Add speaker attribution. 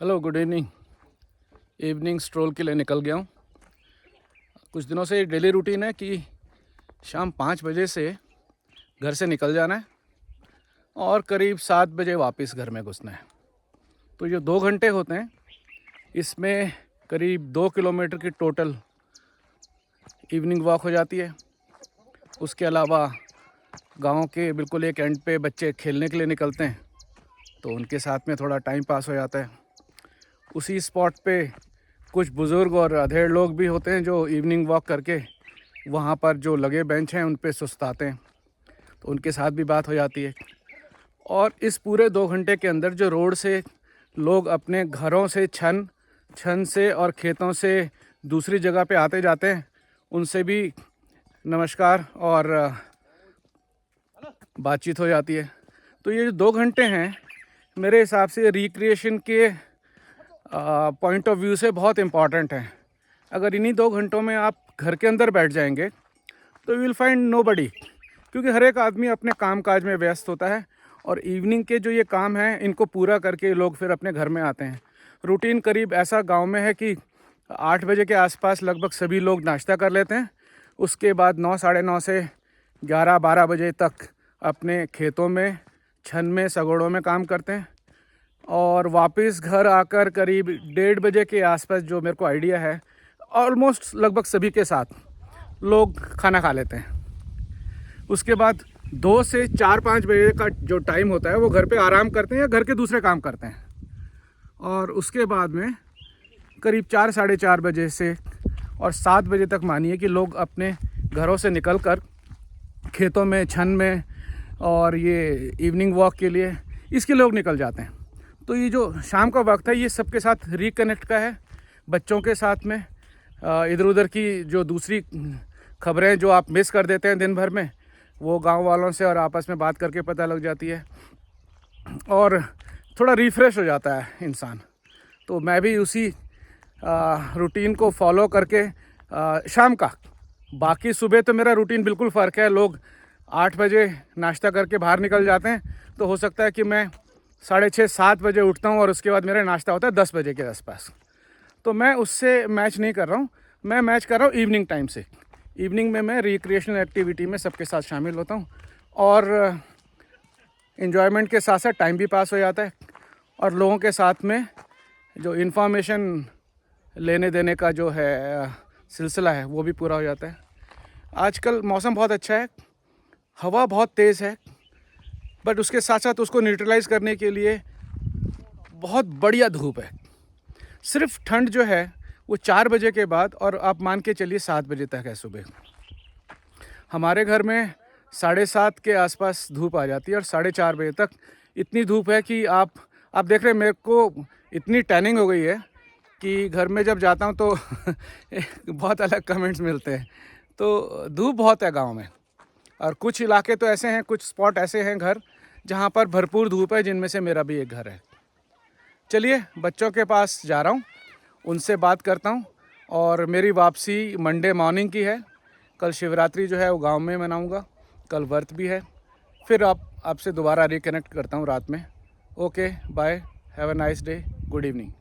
Speaker 1: Hello, good evening. Evening stroll के लिए निकल गया हूँ। कुछ दिनों से डेली रूटीन है कि शाम 5 बजे से घर से निकल जाना है और करीब 7 बजे वापस घर में घुसना है। तो ये 2 घंटे होते हैं, इसमें करीब 2 किलोमीटर की टोटल इवनिंग वॉक हो जाती है। उसके अलावा गांव के बिल्कुल एक एंड पे बच्चे खेलने के लिए निकलते हैं, तो उनके साथ में थोड़ा टाइम पास हो जाता है। उसी स्पॉट पे कुछ बुज़ुर्ग और अधेड़ लोग भी होते हैं जो इवनिंग वॉक करके वहाँ पर जो लगे बेंच हैं उन पे सुस्ताते हैं, तो उनके साथ भी बात हो जाती है। और इस पूरे 2 घंटे के अंदर जो रोड से लोग अपने घरों से छन छन से और खेतों से दूसरी जगह पे आते जाते हैं, उनसे भी नमस्कार और बातचीत हो जाती है। तो ये जो 2 घंटे हैं, मेरे हिसाब से रिक्रिएशन के पॉइंट ऑफ व्यू से बहुत इम्पॉर्टेंट है। अगर इन्हीं 2 घंटों में आप घर के अंदर बैठ जाएंगे तो यू विल फाइंड नोबडी, क्योंकि हर एक आदमी अपने काम काज में व्यस्त होता है और इवनिंग के जो ये काम हैं इनको पूरा करके लोग फिर अपने घर में आते हैं। रूटीन करीब ऐसा गांव में है कि 8 बजे के आसपास लगभग सभी लोग नाश्ता कर लेते हैं। उसके बाद 9 साढ़े 9 से 11-12 बजे तक अपने खेतों में छन में सगोड़ों में काम करते हैं और वापस घर आकर करीब 1:30 बजे के आसपास, जो मेरे को आइडिया है, ऑलमोस्ट लगभग सभी के साथ लोग खाना खा लेते हैं। उसके बाद 2 से 4-5 बजे का जो टाइम होता है वो घर पे आराम करते हैं या घर के दूसरे काम करते हैं। और उसके बाद में करीब 4 साढ़े 4 बजे से और 7 बजे तक मानिए कि लोग अपने घरों से निकल कर खेतों में छन में और ये इवनिंग वॉक के लिए इसके लोग निकल जाते हैं। तो ये जो शाम का वक्त है ये सबके साथ रिकनेक्ट का है, बच्चों के साथ में इधर उधर की जो दूसरी खबरें जो आप मिस कर देते हैं दिन भर में, वो गांव वालों से और आपस में बात करके पता लग जाती है और थोड़ा रिफ़्रेश हो जाता है इंसान। तो मैं भी उसी रूटीन को फॉलो करके शाम का, बाकी सुबह तो मेरा रूटीन बिल्कुल फ़र्क है। लोग 8 बजे नाश्ता करके बाहर निकल जाते हैं, तो हो सकता है कि मैं 6:30-7 बजे उठता हूँ और उसके बाद मेरा नाश्ता होता है 10 बजे के आसपास। तो मैं उससे मैच नहीं कर रहा हूँ, मैं मैच कर रहा हूँ इवनिंग टाइम से। इवनिंग में मैं रिक्रिएशनल एक्टिविटी में सबके साथ शामिल होता हूँ और इन्जॉयमेंट के साथ साथ टाइम भी पास हो जाता है और लोगों के साथ में जो इन्फॉर्मेशन लेने देने का जो है सिलसिला है वो भी पूरा हो जाता है। आजकल मौसम बहुत अच्छा है, हवा बहुत तेज़ है, बट उसके साथ साथ उसको न्यूट्रलाइज़ करने के लिए बहुत बढ़िया धूप है। सिर्फ ठंड जो है वो 4 बजे के बाद और आप मान के चलिए 7 बजे तक है सुबह। हमारे घर में 7:30 के आसपास धूप आ जाती है और 4:30 बजे तक इतनी धूप है कि आप देख रहे हैं, मेरे को इतनी टैनिंग हो गई है कि घर में जब जाता हूँ तो बहुत अलग कमेंट्स मिलते हैं। तो धूप बहुत है गांव में और कुछ इलाके तो ऐसे हैं, कुछ स्पॉट ऐसे हैं घर जहाँ पर भरपूर धूप है, जिनमें से मेरा भी एक घर है। चलिए, बच्चों के पास जा रहा हूँ, उनसे बात करता हूँ और मेरी वापसी मंडे मॉर्निंग की है। कल शिवरात्रि जो है वो गांव में मनाऊँगा, कल व्रत भी है। फिर आपसे दोबारा रिकनेक्ट करता हूँ रात में। Okay, bye, have a nice day, good evening.